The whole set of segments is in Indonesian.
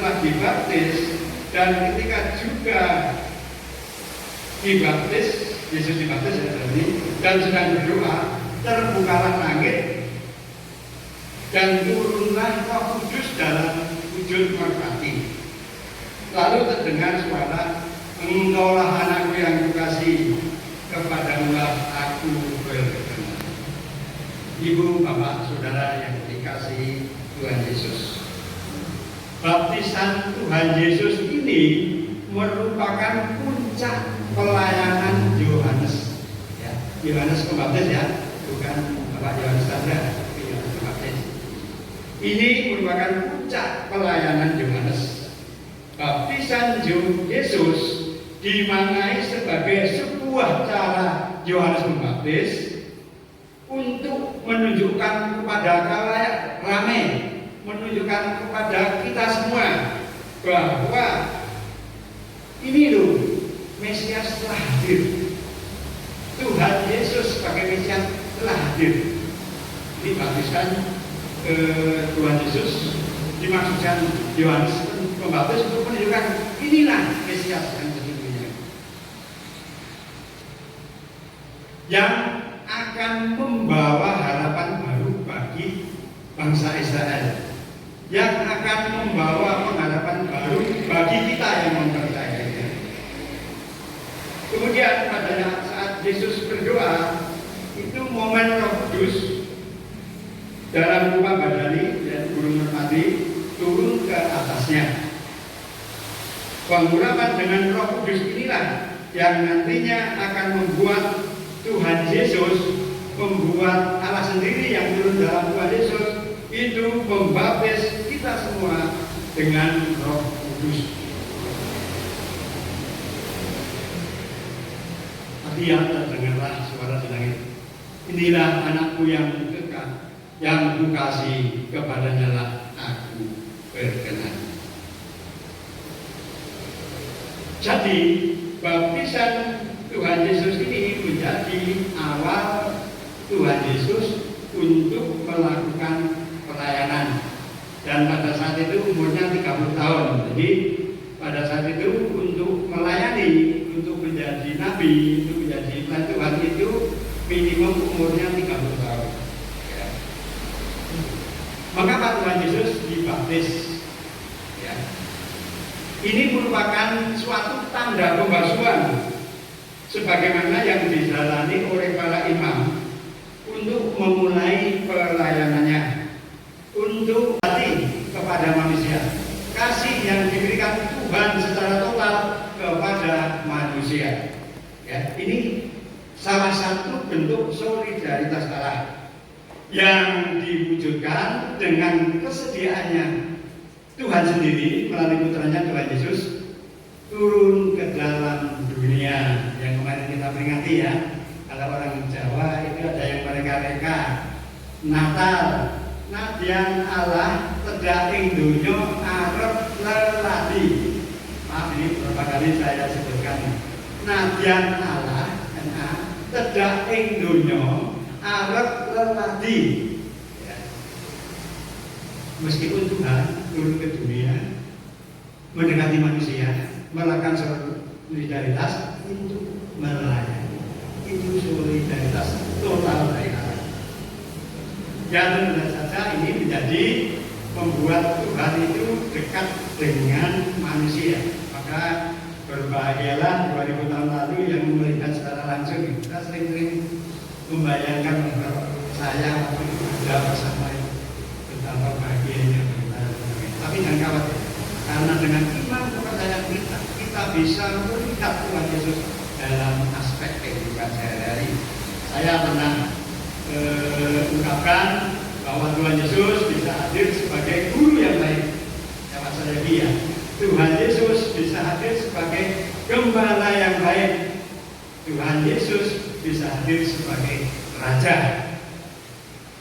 setelah dibaptis dan ketika juga dibaptis, Yesus dibaptis dan sedang berdoa, terbukalah langit dan turunlah Roh Kudus dalam wujud merpati. Lalu terdengar suara, "Engkaulah anakku yang kukasihi, kepadamulah aku berkenan." Ibu, bapak, saudara yang dikasihi Tuhan Yesus, baptisan Tuhan Yesus ini merupakan puncak pelayanan Yohanes. Ya, Yohanes Pembaptis ya, bukan Bapak Yohanes Chandra, Yohanes Pembaptis. Ini merupakan puncak pelayanan Yohanes. Baptisan Yesus dimaknai sebagai sebuah cara Yohanes Pembaptis untuk menunjukkan kepada khalayak ramai, menunjukkan kepada kita semua bahwa ini loh, Mesias telah hadir. Tuhan Yesus sebagai Mesias telah hadir. Ini baptisan Tuhan Yesus dimaksudkan Yohanes Pembaptis untuk menunjukkan inilah Mesias yang sesungguhnya, yang akan membawa harapan baru bagi bangsa Israel, yang akan membawa pengharapan baru bagi kita yang mempercayainya. Kemudian pada saat Yesus berdoa, itu momen Roh Kudus dalam rupa badani dan burung merpati turun ke atasnya. Pengurapan dengan Roh Kudus inilah yang nantinya akan membuat Tuhan Yesus, membuat Allah sendiri yang turun dalam Tuhan Yesus itu membaptis kita semua dengan Roh Kudus. Dia terdengarlah suara di langit, "Inilah anakku yang dekat, yang kukasihi, kepadanya lah aku berkenan." Jadi baptisan Tuhan Yesus ini menjadi awal Tuhan Yesus untuk melakukan pelayanan. Dan pada saat itu umurnya 30 tahun. Jadi pada saat itu untuk melayani, untuk menjadi nabi, untuk menjadi Tuhan itu minimum umurnya 30 tahun. Ya. Maka Tuhan Yesus dibaptis. Ya. Ini merupakan suatu tanda pembasuhan sebagaimana yang dijalani oleh para imam untuk memulai pelayanannya, untuk hati kepada manusia, kasih yang diberikan Tuhan secara total kepada manusia. Ya, ini salah satu bentuk solidaritas Allah yang diwujudkan dengan kesediaannya Tuhan sendiri melalui putranya Tuhan Yesus turun ke dalam dunia. Yang kemarin kita peringati ya, kalau orang Jawa itu ada yang mereka-reka Natal, nadyan Allah tedak ing donya arep lelati. Maaf, ini beberapa kali saya sebutkan. Nadyan Allah tedak ing donya arep lelati. Ya. Meskipun Tuhan turun ke dunia mendekati manusia, melakukan solidaritas untuk melayani. Itu solidaritas total dari Allah. Ya, tentu saja ini menjadi membuat Tuhan itu dekat dengan manusia. Maka berbahagialah 2000 tahun lalu yang melihat secara langsung. Kita sering-sering membayangkan kalau saya waktu itu ada bersama itu betapa bahagianya kita. Tapi jangan khawatir, karena dengan iman kepercayaan kita bisa melihat Tuhan Yesus dalam aspek kehidupan sehari-hari. Saya pernah ungkapkan bahwa Tuhan Yesus bisa hadir sebagai guru yang baik. Jawab saya iya. Tuhan Yesus bisa hadir sebagai gembala yang baik. Tuhan Yesus bisa hadir sebagai raja.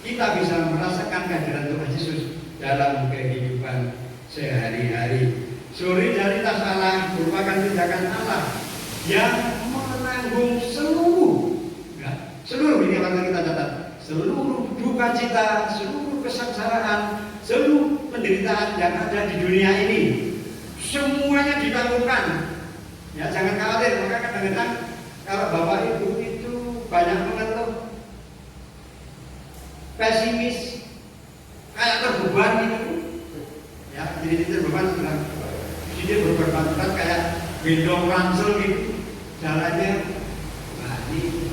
Kita bisa merasakan kehadiran Tuhan Yesus dalam kehidupan sehari-hari. Solidaritas Allah merupakan tindakan Allah yang menanggung seluruh ini akan kita catat, seluruh duka cita, seluruh kesengsaraan, seluruh penderitaan yang ada di dunia ini. semuanya ditanggungkan. Ya, jangan khawatir. Maka kadang-kadang kalau bapak ibu itu banyak mengeluh, pesimis, kayak terbeban gitu. Ya, jadi terbeban sedang. Jadi berbeban kayak gendong ransel gitu. Jalannya, nah ini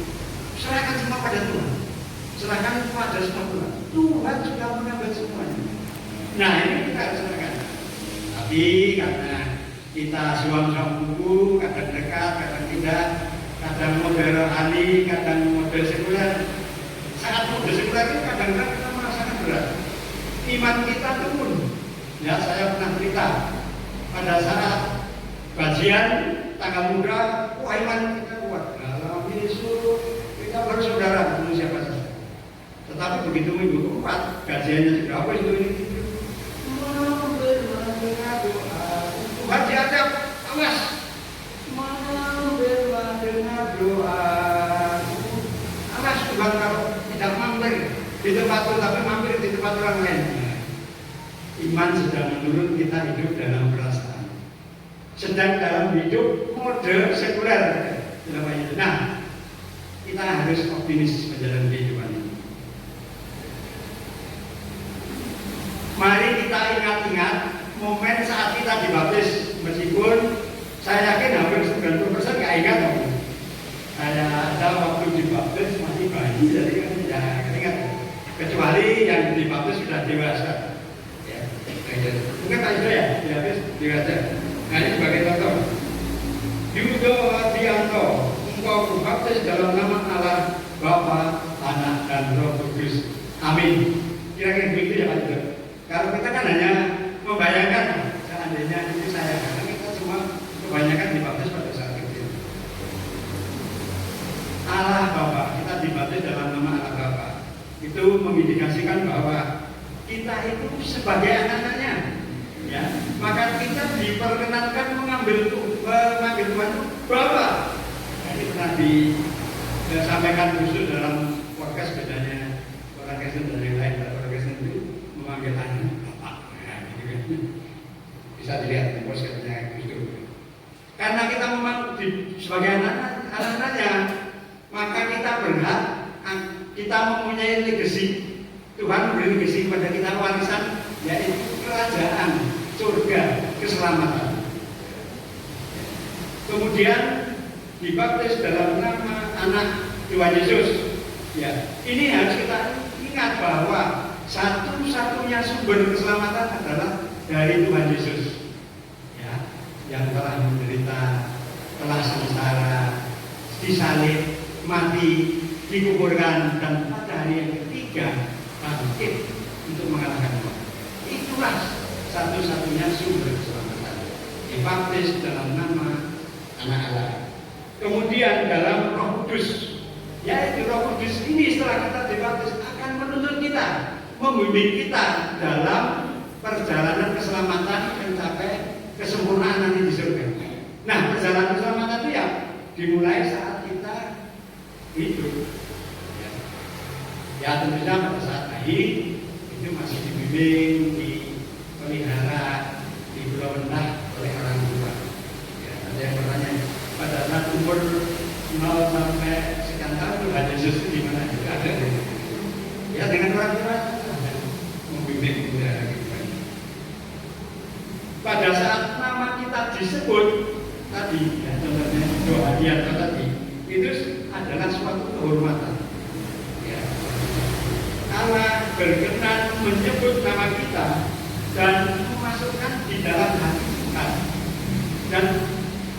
serahkan semua pada Tuhan. Serahkan pada semua Tuhan. Tuhan sudah mengambil semuanya. Nah ini kita harus serahkan. Tapi karena kita suam-suam buku, kadang dekat, kadang tidak, kadang model rohani, kadang model sekuler. Sangat model sekuler itu kadang-kadang kita merasakan berat. Iman kita turun. Ya, saya pernah cerita pada saat kajian tanggal muda, wah iman kita kuat. Dalam Yesus kita bersaudara dengan siapa saja. Tetapi begitu minggu 4 kajiannya sudah apa itu ini? Tuhan diajak, awas, membela dengan doa. Awas Tuhan kalau tidak mampir di tempat itu, tapi mampir di tempat orang lain. Iman sedang menurun, kita hidup dalam perasaan. Sedang dalam hidup mode sekuler. Nah, kita harus optimis menjalani kehidupan ini. Mari kita ingat-ingat momen saat kita dibaptis, meskipun saya yakin hampir 90% nggak ingat dong. Saya ada waktu dibaptis masih bayi, jadi kan tidak ingat. Kecuali yang dibaptis sudah dewasa. Ya, mungkin Pak Yudo ya, dibaptis dewasa. Nah ini sebagai contoh. Yudo Adianto, engkau berbaptis dalam nama Allah Bapa, Anak dan Roh Kudus. Amin. Kira-kira begitu ya Pak Yudo. Kalau kita kan hanya membayangkan, seandainya itu saya, karena kita semua kebanyakan dibaptis pada saat itu. Allah Bapa, kita dibaptis dalam nama Allah Bapa. Itu mengindikasikan bahwa kita itu sebagai anak-anaknya. Ya, maka kita diperkenankan mengambil Tuhan Bapa. Ini pernah disampaikan khusus dalam podcast bedanya orang Kristen dan yang lain. Orang Kristen itu memanggil anak Bapak. Nah, gitu kan. Bisa dilihat di podcastnya itu. Karena kita memang sebagai anak-anaknya, maka kita berhak, kita mempunyai legasi. Tuhan memberi legasi kepada kita, warisan, yaitu kerajaan, surga, keselamatan. Kemudian dibaptis dalam nama Anak Tuhan Yesus. Ya, ini harus kita ingat bahwa satu-satunya sumber keselamatan adalah dari Tuhan Yesus. Ya, yang telah menderita, telah sengsara, disalib, mati, dikuburkan, dan pada hari yang ketiga bangkit untuk mengalahkan maut. Itulah satu-satunya sumber keselamatan. Dibaptis dalam nama Anak Allah. Kemudian dalam Roh Kudus, yaitu Roh Kudus ini setelah kita dibaptis akan menuntun kita, membimbing kita dalam perjalanan keselamatan mencapai kesempurnaan nanti di surga. Nah, perjalanan keselamatan itu ya dimulai saat kita hidup. Ya tentunya pada saat lahir itu masih dibimbing, dipelihara, dibelah oleh orang tua. Ya, ada yang bertanya pada saat umur 0 sampai sekian tahun Tuhan Yesus itu di mana? Ada. Ya dengan orang tua membimbing kita. Pada saat nama kita disebut tadi, ya, contohnya doa dia tadi, itu adalah suatu kehormatan. Ya. Allah berkenan menyebut nama kita dan memasukkan di dalam hati kita dan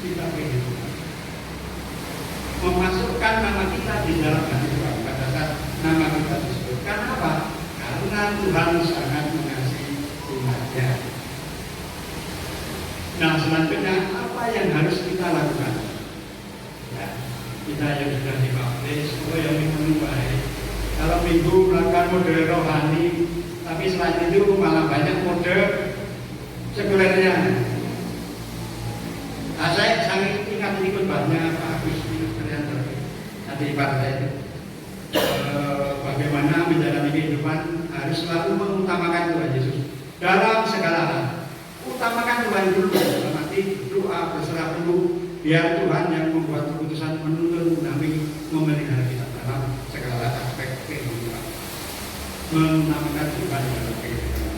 kita kehidupan. Memasukkan nama kita di dalam hati Tuhan pada saat nama kita disebut. Karena apa? Karena Tuhan sangat mengasihi umatnya. Nah selanjutnya apa yang harus kita lakukan? Ya, kita yang sudah dibaptis, yang minggu baik. Kalau minggu melakukan model rohani, tapi selain itu malah banyak model sekulernya. Nah, saya sangat ingat ikut banyak Pak Agus nanti partai itu. Bagaimana menjalani kehidupan harus selalu mengutamakan Tuhan Yesus dalam segala hal. Utamakan Tuhan dulu. hati, berdoa, berserah penuh, biar Tuhan yang membuat keputusan menuntun kami memelihara kita dalam segala aspek kehidupan, menamakan Tuhan dalam kehidupan.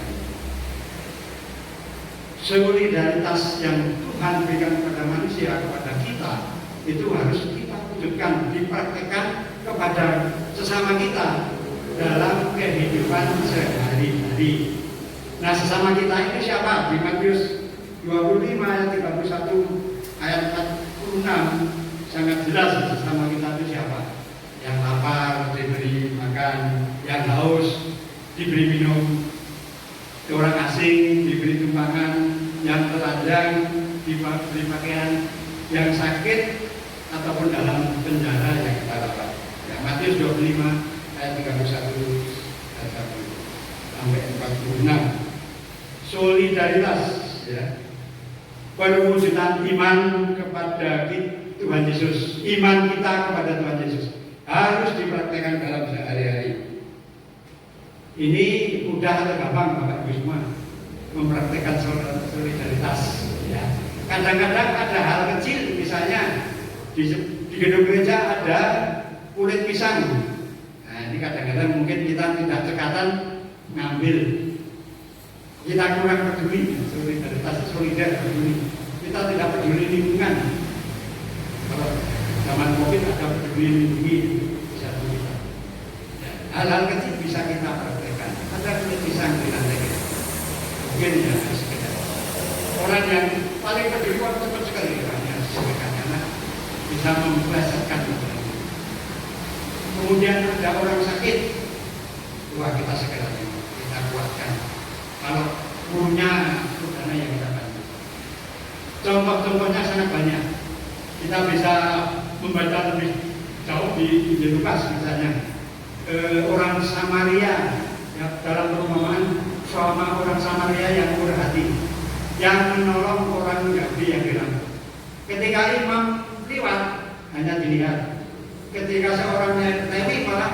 Solidaritas yang Tuhan berikan kepada manusia, kepada kita, itu harus kita wujudkan, dipraktekkan kepada sesama kita dalam kehidupan sehari-hari. Nah, sesama kita ini siapa? Di Matius 25 ayat 31 ayat 46 sangat jelas sesama kita itu siapa. Yang lapar diberi makan, yang haus diberi minum, orang asing diberi tumpangan, yang telanjang diberi pakaian, yang sakit ataupun dalam penjara yang kita rawat. Ya, Matius 25 ayat 31 sampai 46. Solidaritas, ya, perwujudan iman kepada Tuhan Yesus, iman kita kepada Tuhan Yesus harus dipraktekkan dalam sehari-hari. Ini mudah atau gampang Bapak Ibu semua mempraktekkan solidaritas, ya. Kadang-kadang ada hal kecil, misalnya di gedung gereja ada kulit pisang. Nah, ini kadang-kadang mungkin kita tidak cekatan ngambil. Kita kurang peduli, solidaritas, solidar peduli. Kita tidak peduli lingkungan. Kalau zaman Covid ada peduli lindungi, bisa kita. Hal-hal kecil bisa kita praktekkan. Ada kulit pisang di lantai kita. Mungkin ya sekedar. Orang yang paling peduli cepat sekali hanya sekedar karena bisa memplesetkan. Kemudian ada orang sakit, wah kita segera kita kuatkan. Kalau punya dana yang kita bantu. Contoh-contohnya sangat banyak. Kita bisa membaca lebih jauh di Lukas misalnya. Orang Samaria, ya, dalam perumpamaan sama orang Samaria yang murah hati, yang menolong orang Yahudi yang hilang. Ketika imam lewat hanya dilihat. Ketika seorang Lewi malah